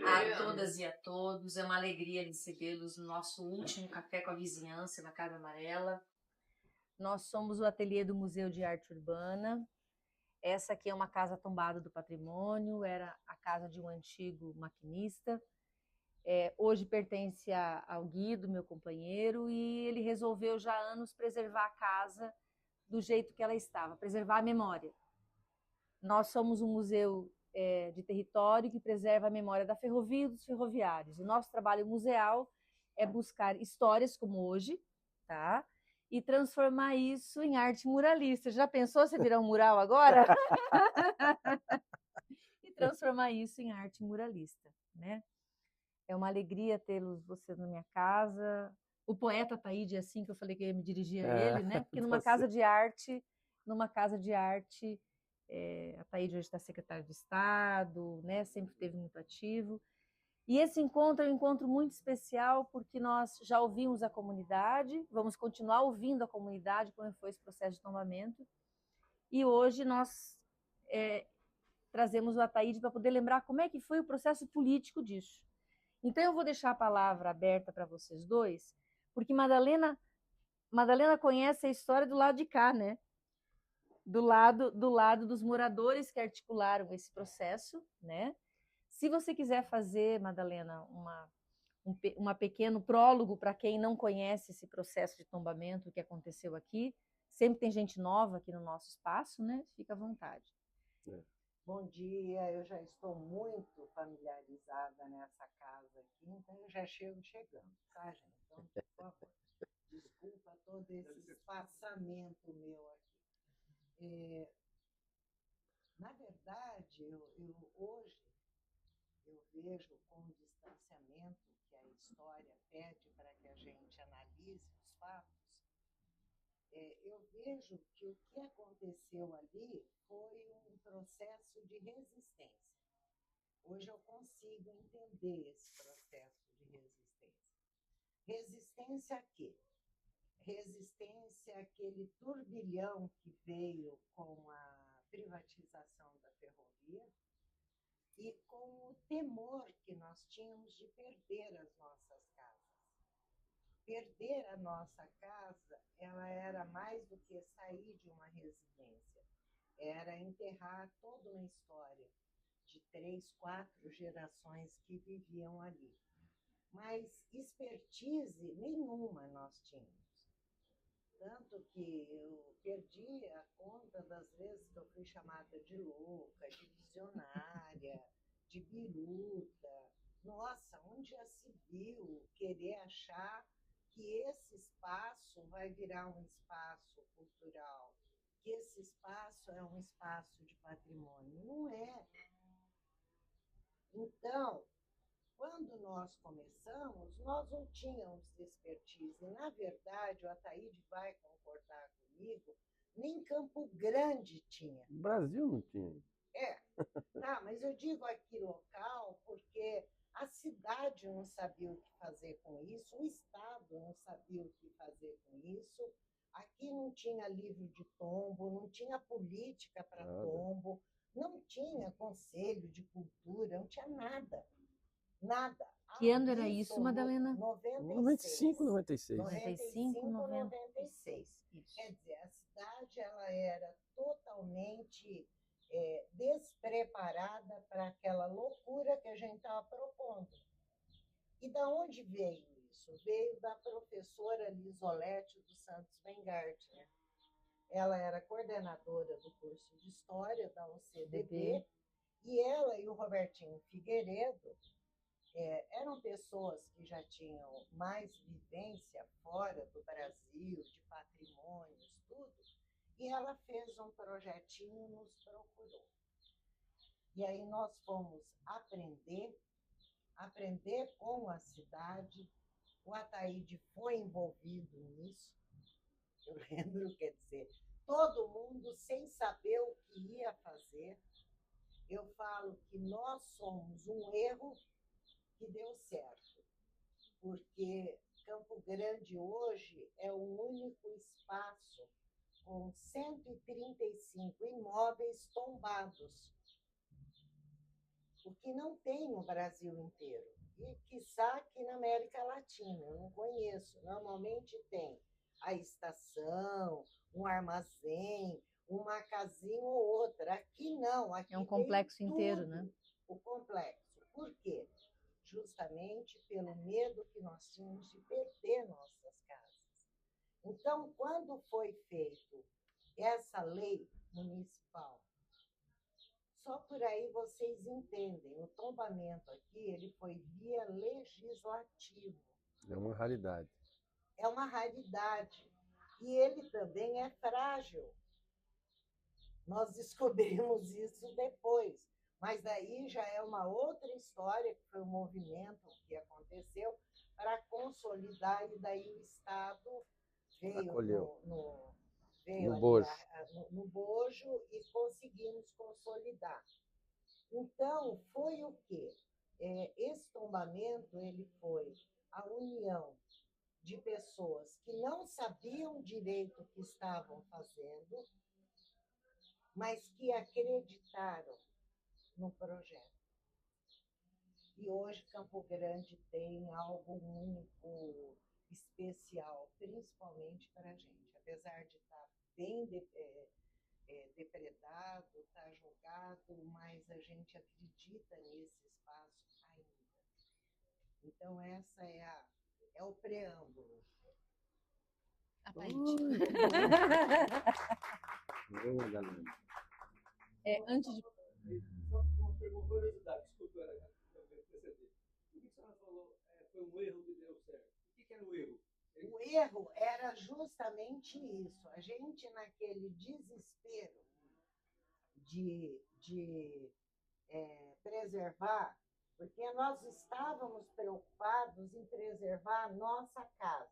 a todas e a todos. É uma alegria recebê-los no nosso último Café com a Vizinhança, na Casa Amarela. Nós somos o ateliê do Museu de Arte Urbana. Essa aqui é uma casa tombada do patrimônio, era a casa de um antigo maquinista. Hoje pertence ao Guido, meu companheiro, e ele resolveu já há anos preservar a casa do jeito que ela estava, preservar a memória. Nós somos um museu de território que preserva a memória da ferrovia e dos ferroviários. O nosso trabalho museal é buscar histórias como hoje, tá? E transformar isso em arte muralista. Já pensou você virar um mural agora? E transformar isso em arte muralista, né? É uma alegria tê-los vocês na minha casa. O poeta Ataíde, assim que eu falei que eu ia me dirigir a ele, né? Porque numa casa de arte, Ataíde hoje está secretário de Estado, né? Sempre esteve muito ativo. E esse encontro é um encontro muito especial porque nós já ouvimos a comunidade, vamos continuar ouvindo a comunidade, como foi esse processo de tombamento. E hoje nós trazemos o Ataíde para poder lembrar como é que foi o processo político disso. Então eu vou deixar a palavra aberta para vocês dois, porque Madalena conhece a história do lado de cá, né? Do lado dos moradores que articularam esse processo, né? Se você quiser fazer, Madalena, um pequeno prólogo para quem não conhece esse processo de tombamento que aconteceu aqui, sempre tem gente nova aqui no nosso espaço, né? Fica à vontade. Bom dia, eu já estou muito familiarizada nessa casa aqui, então eu já chego chegando, tá, gente? Então, por favor, desculpa todo esse espaçamento meu aqui. Na verdade, hoje eu vejo com o distanciamento que a história pede para que a gente analise os fatos, eu vejo que o que aconteceu ali foi um processo de resistência. Hoje eu consigo entender esse processo de resistência. Resistência a quê? Resistência àquele turbilhão que veio com a privatização da ferrovia e com o temor que nós tínhamos de perder as nossas casas. Perder a nossa casa, ela era mais do que sair de uma residência, era enterrar toda uma história de 3, 4 gerações que viviam ali. Mas expertise nenhuma nós tínhamos. Tanto que eu perdi a conta das vezes que eu fui chamada de louca, de visionária, de biruta. Nossa, onde já se viu querer achar que esse espaço vai virar um espaço cultural, que esse espaço é um espaço de patrimônio? Não é. Então, quando nós começamos, nós não tínhamos expertise. Na verdade, o Ataíde vai concordar comigo, nem Campo Grande tinha. O Brasil não tinha. Tá, mas eu digo aqui local porque a cidade não sabia o que fazer com isso, o Estado não sabia o que fazer com isso. Aqui não tinha livro de tombo, não tinha política para tombo, não tinha conselho de cultura, não tinha nada. Nada. Que ano era isso, Madalena? 95, 96. 95, 96. Isso. Quer dizer, a cidade ela era totalmente despreparada para aquela loucura que a gente estava propondo. E da onde veio isso? Veio da professora Lisolete dos Santos Weingartner. Ela era coordenadora do curso de História da UCDB, e ela e o Robertinho Figueiredo eram pessoas que já tinham mais vivência fora do Brasil, de patrimônios, tudo, e ela fez um projetinho e nos procurou. E aí nós fomos aprender com a cidade. O Ataíde foi envolvido nisso, eu lembro, quer dizer, todo mundo sem saber o que ia fazer. Eu falo que nós somos um erro que deu certo, porque Campo Grande hoje é o único espaço com 135 imóveis tombados. o que não tem no Brasil inteiro. E, quiçá, aqui na América Latina, eu não conheço. Normalmente tem a estação, um armazém, uma casinha ou outra. Aqui não, aqui É um complexo tem inteiro, tudo, né? o complexo. Por quê? Justamente pelo medo que nós tínhamos de perder nossas casas. Então, quando foi feito essa lei municipal, só por aí vocês entendem, o tombamento aqui ele foi via legislativo. É uma raridade. É uma raridade. E ele também é frágil. Nós descobrimos isso depois. Mas daí já é uma outra história, que foi um movimento que aconteceu para consolidar, e daí o Estado veio no bojo. no bojo e conseguimos consolidar. Então, foi o quê? Esse tombamento ele foi a união de pessoas que não sabiam direito o que estavam fazendo, mas que acreditaram no projeto. E hoje Campo Grande tem algo único, especial, principalmente para a gente. Apesar de estar bem depredado, estar jogado, mas a gente acredita nesse espaço ainda. Então, essa é o preâmbulo. Antes de... Só uma curiosidade, desculpa, perceber. O que a senhora falou foi um erro que deu certo. O que era o erro? O erro era justamente isso. A gente, naquele desespero de preservar, porque nós estávamos preocupados em preservar a nossa casa.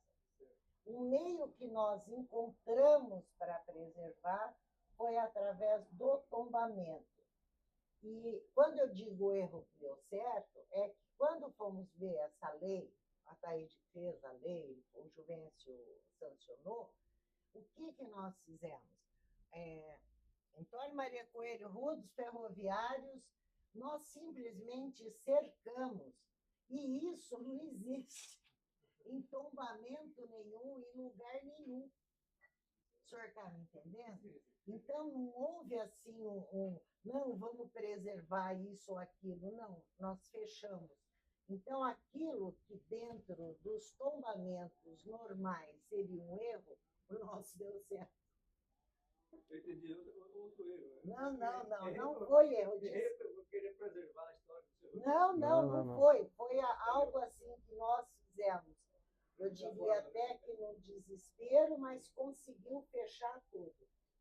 O meio que nós encontramos para preservar foi através do tombamento. E quando eu digo o erro que deu certo, é que quando fomos ver essa lei, a Taíde fez a lei, o Juvencio sancionou, o que nós fizemos? Antônio Maria Coelho, Rua dos Ferroviários, nós simplesmente cercamos. E isso não existe em tombamento nenhum, em lugar nenhum. O senhor está me entendendo? Então, não houve assim não, vamos preservar isso ou aquilo. Não, nós fechamos. Então, aquilo que dentro dos tombamentos normais seria um erro, o nosso deu certo. Eu entendi outro erro. Não foi erro. Eu queria preservar a história do seu. Não foi. Foi algo assim que nós fizemos. Eu diria até que no desespero, mas conseguiu fechar tudo.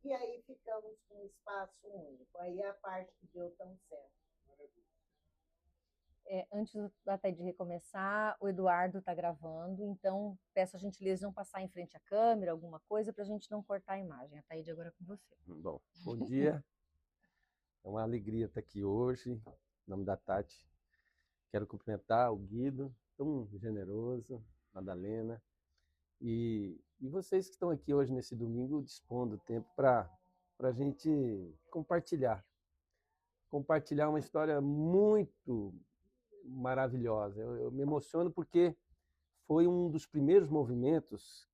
E aí ficamos com um espaço único. Aí é a parte que deu tão certo. Antes da Taíde recomeçar, o Eduardo está gravando, então peço a gentileza de não passar em frente à câmera, alguma coisa, para a gente não cortar a imagem. A Taíde agora é com você. Bom dia. É uma alegria estar aqui hoje, em nome da Tati. Quero cumprimentar o Guido, tão generoso, Madalena, e vocês que estão aqui hoje nesse domingo, dispondo do tempo para a gente compartilhar uma história muito maravilhosa. Eu me emociono porque foi um dos primeiros movimentos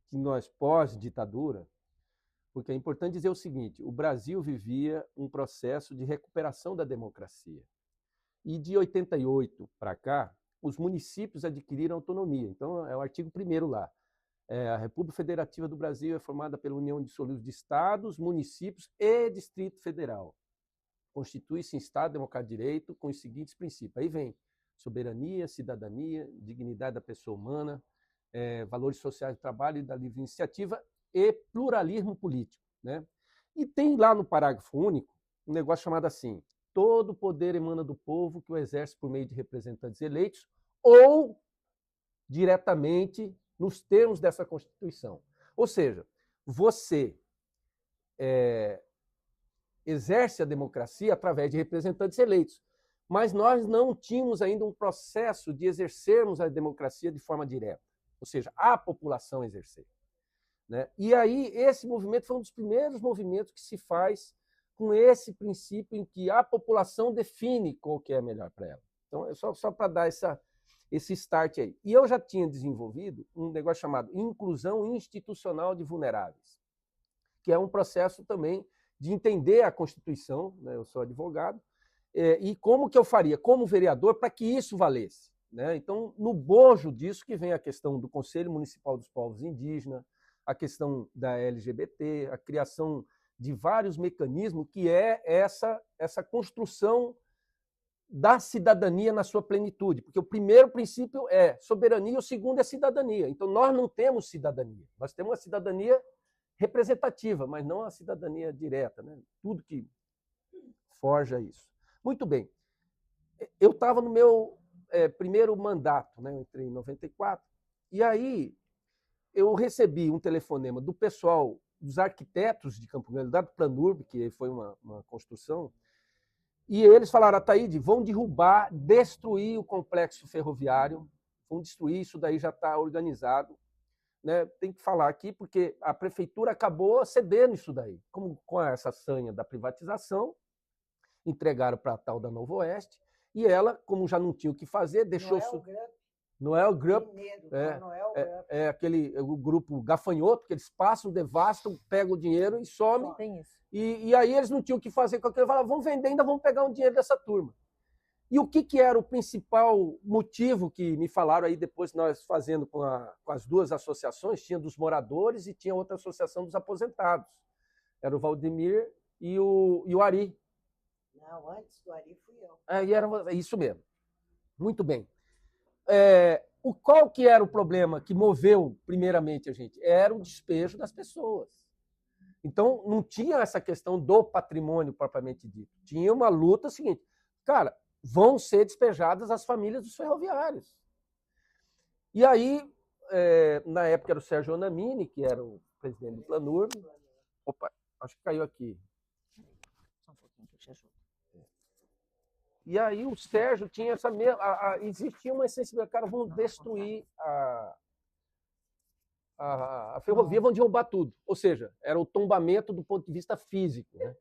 que nós, pós-ditadura, porque é importante dizer o seguinte, o Brasil vivia um processo de recuperação da democracia. E de 88 para cá, os municípios adquiriram autonomia. Então, é o artigo 1º lá. A República Federativa do Brasil é formada pela união indissolúvel de estados, municípios e Distrito Federal. Constitui-se em Estado democrático de direito com os seguintes princípios. Aí vem soberania, cidadania, dignidade da pessoa humana, valores sociais do trabalho e da livre iniciativa e pluralismo político, né? E tem lá no parágrafo único um negócio chamado assim: todo o poder emana do povo que o exerce por meio de representantes eleitos ou diretamente nos termos dessa Constituição. Ou seja, você exerce a democracia através de representantes eleitos, mas nós não tínhamos ainda um processo de exercermos a democracia de forma direta, ou seja, a população exercer, né? E aí esse movimento foi um dos primeiros movimentos que se faz com esse princípio em que a população define qual que é melhor para ela. Então, é só para dar esse start aí. E eu já tinha desenvolvido um negócio chamado inclusão institucional de vulneráveis, que é um processo também de entender a Constituição, né? Eu sou advogado, e como que eu faria, como vereador, para que isso valesse. Né? Então, no bojo disso que vem a questão do Conselho Municipal dos Povos Indígenas, a questão da LGBT, a criação de vários mecanismos, que é essa construção da cidadania na sua plenitude. Porque o primeiro princípio é soberania, o segundo é cidadania. Então, nós não temos cidadania. Nós temos uma cidadania representativa, mas não a cidadania direta. Né? Tudo que forja isso. Muito bem. Eu estava no meu primeiro mandato, né? Eu entrei em 94, e aí eu recebi um telefonema do pessoal, dos arquitetos de Campo Grande, da Planurb, que foi uma construção, e eles falaram, Ataíde, vão derrubar, destruir o complexo ferroviário, vão destruir, isso daí já está organizado. Né? Tem que falar aqui, porque a prefeitura acabou cedendo isso daí, como com essa sanha da privatização, entregaram para a tal da Novo Oeste, e ela, como já não tinha o que fazer, deixou... Noel Grupp, o grupo gafanhoto, que eles passam, devastam, pegam o dinheiro e somem. Tem isso. E aí eles não tinham o que fazer com aquilo, falaram, vamos vender, ainda vamos pegar um dinheiro dessa turma. E o que era o principal motivo que me falaram aí depois nós fazendo com as duas associações, tinha dos moradores e tinha outra associação dos aposentados. Era o Valdemir e o Ari. Não, antes do Ari fui eu. E era isso mesmo. Muito bem. Qual que era o problema que moveu primeiramente a gente? Era o despejo das pessoas. Então, não tinha essa questão do patrimônio propriamente dito. Tinha uma luta seguinte, cara, vão ser despejadas as famílias dos ferroviários. E aí, na época era o Sérgio Onamini, que era o presidente do Planurb. Opa, acho que caiu aqui. Só um pouquinho que eu te ajudo. E aí o Sérgio tinha essa mesma... existia uma sensibilidade, cara, vamos destruir a ferrovia, vão derrubar tudo. Ou seja, era o tombamento do ponto de vista físico. Né?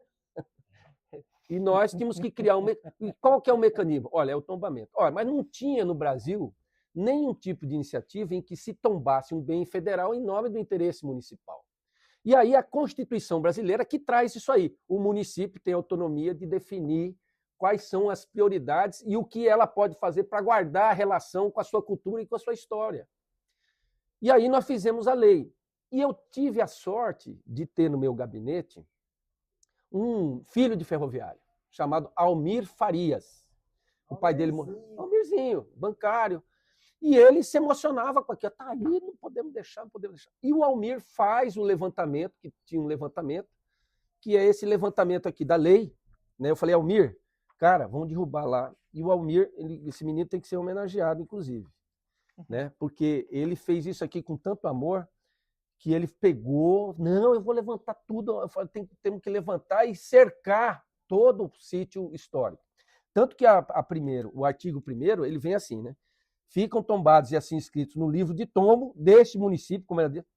E nós tínhamos que criar E qual que é o mecanismo? Olha, é o tombamento. Olha, mas não tinha no Brasil nenhum tipo de iniciativa em que se tombasse um bem federal em nome do interesse municipal. E aí a Constituição brasileira que traz isso aí. O município tem autonomia de definir quais são as prioridades e o que ela pode fazer para guardar a relação com a sua cultura e com a sua história. E aí nós fizemos a lei. E eu tive a sorte de ter no meu gabinete um filho de ferroviário, chamado Almir Farias. O pai dele morreu. Almirzinho, bancário. E ele se emocionava com aquilo. Tá aí, não podemos deixar, não podemos deixar. E o Almir faz o levantamento, que tinha um levantamento, que é esse levantamento aqui da lei. Né? Eu falei, Almir, cara, vamos derrubar lá. E o Almir, esse menino tem que ser homenageado, inclusive. Né? Porque ele fez isso aqui com tanto amor que ele pegou, não, eu vou levantar tudo, eu falei, temos que levantar e cercar todo o sítio histórico. Tanto que o artigo 1º, ele vem assim, né? Ficam tombados e assim escritos no livro de tombo deste município, como era dito,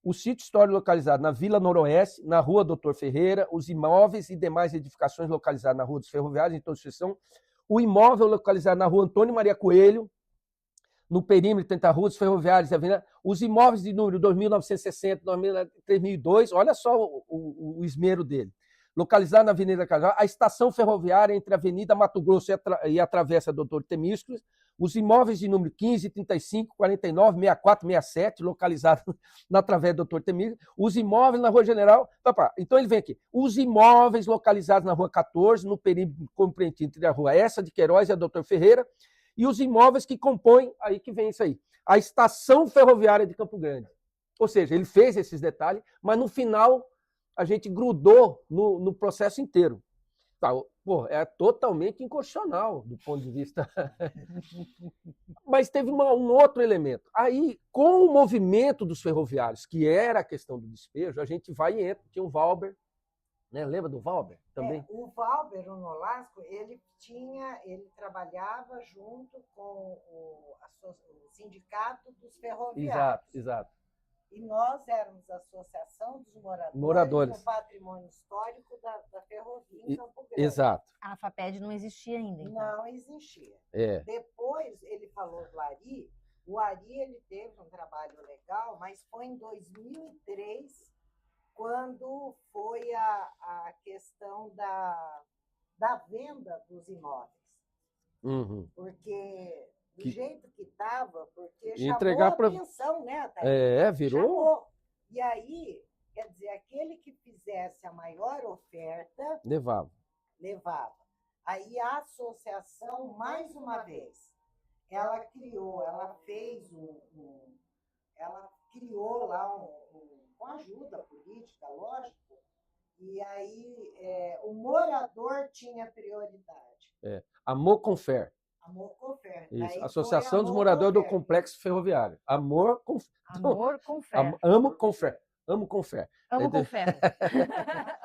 o sítio histórico localizado na Vila Noroeste, na Rua Doutor Ferreira, os imóveis e demais edificações localizadas na Rua dos Ferroviários, em toda exceção, o imóvel localizado na Rua Antônio Maria Coelho, no perímetro entre a Rua dos Ferroviários e a Avenida, os imóveis de número 2960, 3002, olha só o esmero dele. Localizado na Avenida Cajá, a estação ferroviária entre a Avenida Mato Grosso e a Travessa Doutor Temístocles, os imóveis de número 15, 35, 49, 64, 67, localizados na Travessa Doutor Temístocles, os imóveis na Rua General... Então ele vem aqui. Os imóveis localizados na Rua 14, no perímetro compreendido entre a Rua Essa de Queiroz e a Doutor Ferreira, e os imóveis que compõem, aí que vem isso aí, a estação ferroviária de Campo Grande. Ou seja, ele fez esses detalhes, mas no final a gente grudou no processo inteiro. Tá, pô, é totalmente inconstitucional do ponto de vista... Mas teve um outro elemento. Aí, com o movimento dos ferroviários, que era a questão do despejo, a gente vai e entra, tinha o Valber, né? Lembra do Valber também? O Valber, o Nolasco, ele trabalhava junto com o sindicato dos ferroviários. Exato. E nós éramos a Associação dos Moradores. do Patrimônio Histórico da Ferrovia em Campo Grande. Exato. A FAPED não existia ainda, então. Não existia. É. Depois, ele falou do Ari. O Ari, ele teve um trabalho legal, mas foi em 2003, quando foi a questão da venda dos imóveis. Uhum. Porque, do jeito que estava, porque entregar chamou a atenção, né, Thaís? Virou. Chamou. E aí, quer dizer, aquele que fizesse a maior oferta... Levava. Aí a associação, mais uma vez, ela criou lá com ajuda política, lógico, e aí o morador tinha prioridade. Amor Confer. Isso. Associação dos Moradores do Complexo Ferroviário. Amor Confer. Amo Confer. Amo com ferro.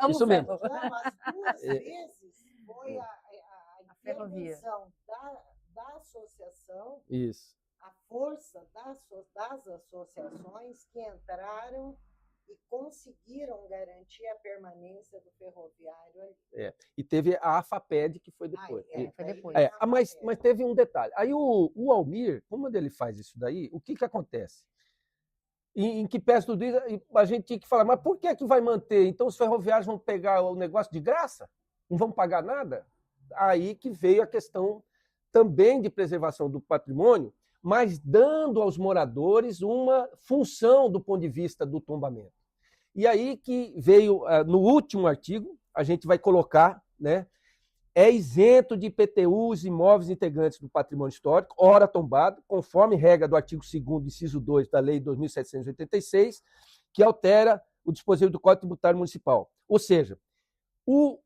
Isso mesmo. Então, as duas vezes foi a ferrovia intervenção da associação, isso, a força das associações que entraram e conseguiram garantir a permanência do ferroviário ali. E teve a AFAPED, que foi depois. Foi depois. Mas teve um detalhe. Aí o Almir, como ele faz isso daí, o que acontece? Em que pese tudo isso, a gente tinha que falar, mas por que vai manter? Então os ferroviários vão pegar o negócio de graça? Não vão pagar nada? Aí que veio a questão também de preservação do patrimônio, mas dando aos moradores uma função do ponto de vista do tombamento. E aí que veio, no último artigo, a gente vai colocar, né, é isento de IPTU os imóveis integrantes do patrimônio histórico, ora tombado, conforme regra do artigo 2º, inciso 2 da Lei 2.786, que altera o dispositivo do Código Tributário Municipal. Ou seja, o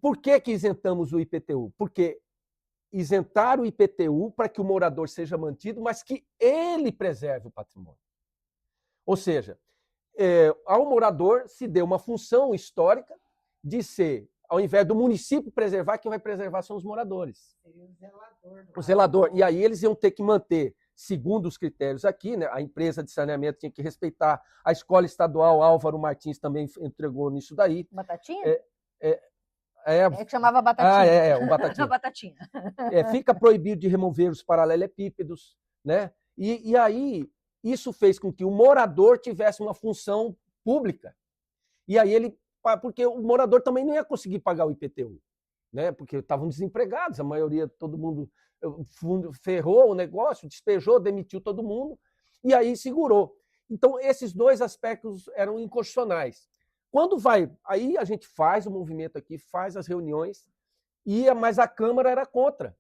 porquê que isentamos o IPTU? Porque isentar o IPTU para que o morador seja mantido, mas que ele preserve o patrimônio. Ou seja, ao morador se deu uma função histórica de ser, ao invés do município preservar, quem vai preservar são os moradores. Seria o zelador. O zelador. E aí eles iam ter que manter, segundo os critérios aqui, né, a empresa de saneamento tinha que respeitar, a escola estadual Álvaro Martins também entregou nisso daí. Batatinha? Que chamava Batatinha. O Batatinha. Batatinha. Fica proibido de remover os paralelepípedos, né? E aí isso fez com que o morador tivesse uma função pública. E aí porque o morador também não ia conseguir pagar o IPTU, né? Porque estavam desempregados, a maioria, todo mundo ferrou o negócio, despejou, demitiu todo mundo, e aí segurou. Então, esses dois aspectos eram inconstitucionais. Quando aí a gente faz o movimento aqui, faz as reuniões, mas a Câmara era contra.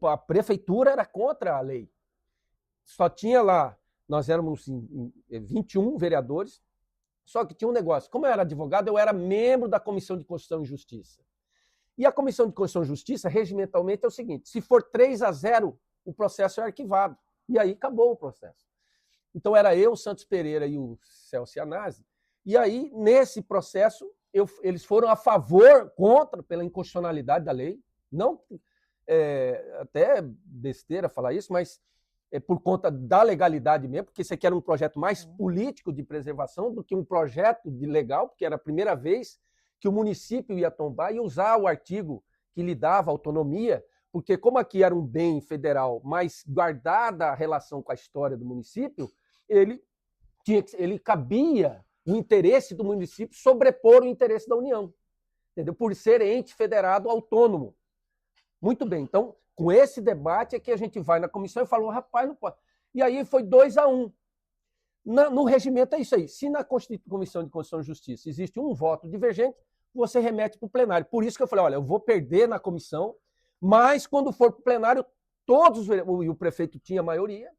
A Prefeitura era contra a lei. Só tinha lá, nós éramos 21 vereadores, só que tinha um negócio. Como eu era advogado, eu era membro da Comissão de Constituição e Justiça. E a Comissão de Constituição e Justiça, regimentalmente, é o seguinte: se for 3-0, o processo é arquivado. E aí acabou o processo. Então era eu, o Santos Pereira e o Celso Iannazzi. E aí, nesse processo, eles foram a favor, pela inconstitucionalidade da lei. Não, até besteira falar isso, mas por conta da legalidade mesmo, porque isso aqui era um projeto mais político de preservação do que um projeto de legal, porque era a primeira vez que o município ia tombar e usar o artigo que lhe dava autonomia, porque como aqui era um bem federal, mas guardada a relação com a história do município, ele cabia o interesse do município sobrepor o interesse da União, entendeu? Por ser ente federado autônomo. Muito bem, então, com esse debate é que a gente vai na comissão e falou, rapaz, não pode. E aí foi 2-1. No regimento é isso aí. Se na Comissão de Constituição e Justiça existe um voto divergente, você remete para o plenário. Por isso que eu falei, olha, eu vou perder na comissão, mas quando for para o plenário, e o prefeito tinha maioria,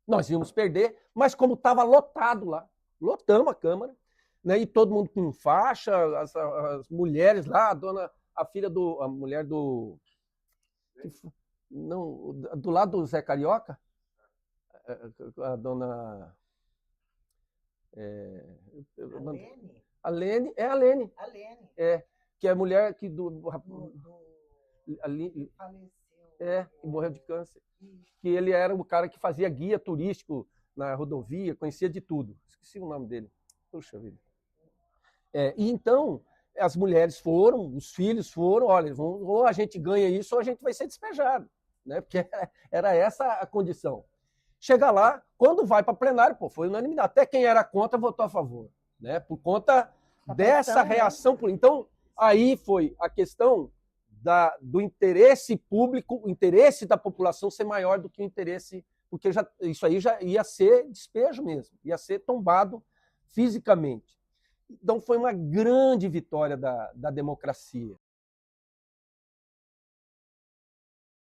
nós íamos perder, mas como estava lotado lá, lotamos a Câmara, né, e todo mundo com faixa, as mulheres lá, a mulher do... Não, do lado do Zé Carioca, a dona... A Lene. A Lene. Que é a mulher que faleceu. Que morreu de câncer. Que ele era o cara que fazia guia turístico na rodovia, conhecia de tudo. Esqueci o nome dele. Puxa vida. E então, as mulheres foram, os filhos foram, olha, ou a gente ganha isso ou a gente vai ser despejado, né? Porque era essa a condição. Chega lá, quando vai para plenário, foi unanimidade. Até quem era contra votou a favor, né? Por conta dessa reação. Né? Então, aí foi a questão do interesse público, o interesse da população ser maior do que o interesse, porque isso aí já ia ser despejo mesmo, ia ser tombado fisicamente. Então, foi uma grande vitória da democracia.